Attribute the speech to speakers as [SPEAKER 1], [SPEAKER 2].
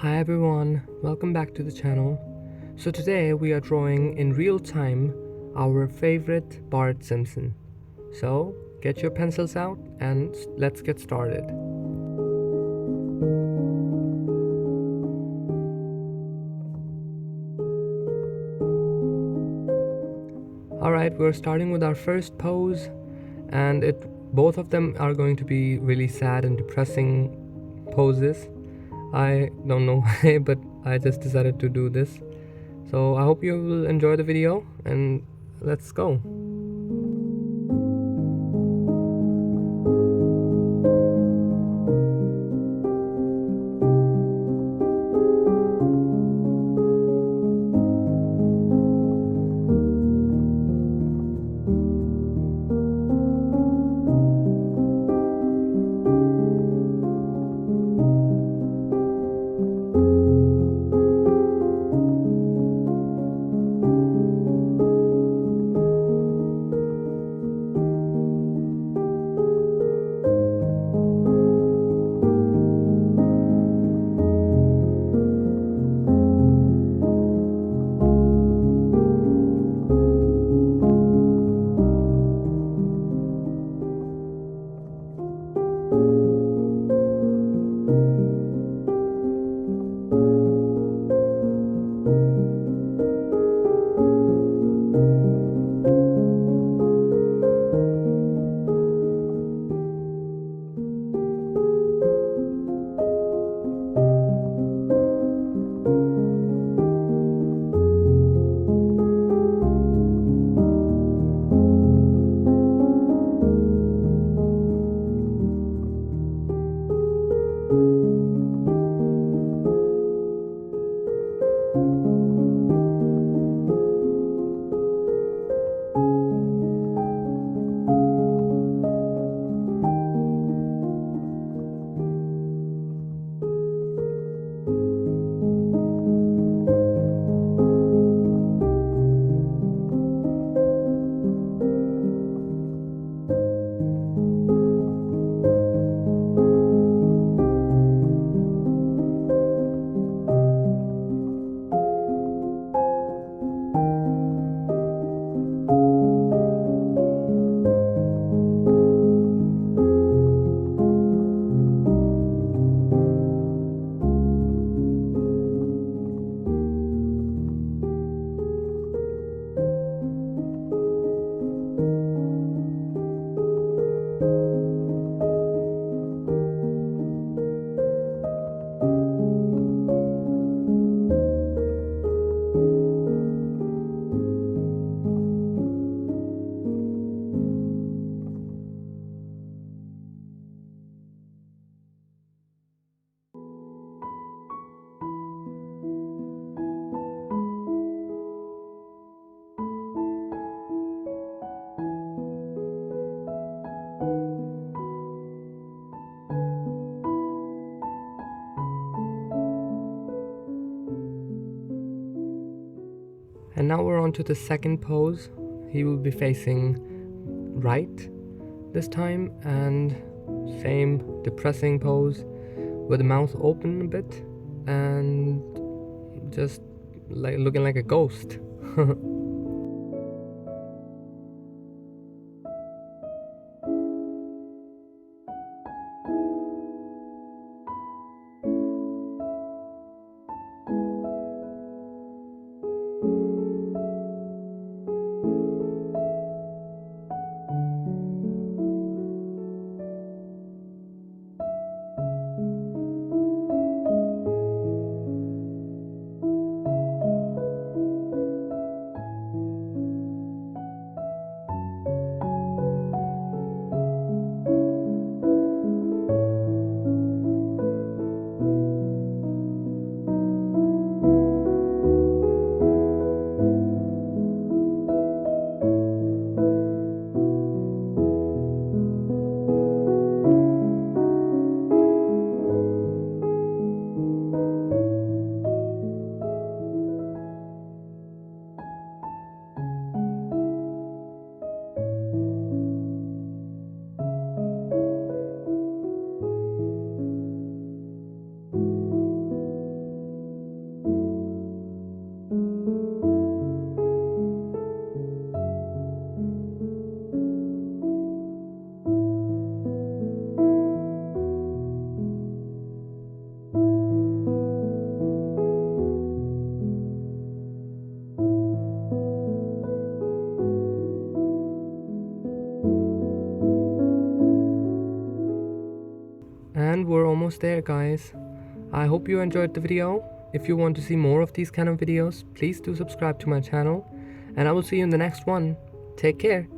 [SPEAKER 1] Hi everyone, welcome back to the channel. So today we are drawing in real time our favorite Bart Simpson. So get your pencils out and let's get started. Alright, we're starting with our first pose, and both of them are going to be really sad and depressing poses. I don't know why, but I just decided to do this. So I hope you will enjoy the video and let's go. And now we're on to the second pose. He will be facing right this time, and same depressing pose with the mouth open a bit and just like looking like a ghost. almost there, guys. I hope you enjoyed the video. If you want to see more of these kind of videos, please do subscribe to my channel, and I will see you in the next one. Take care.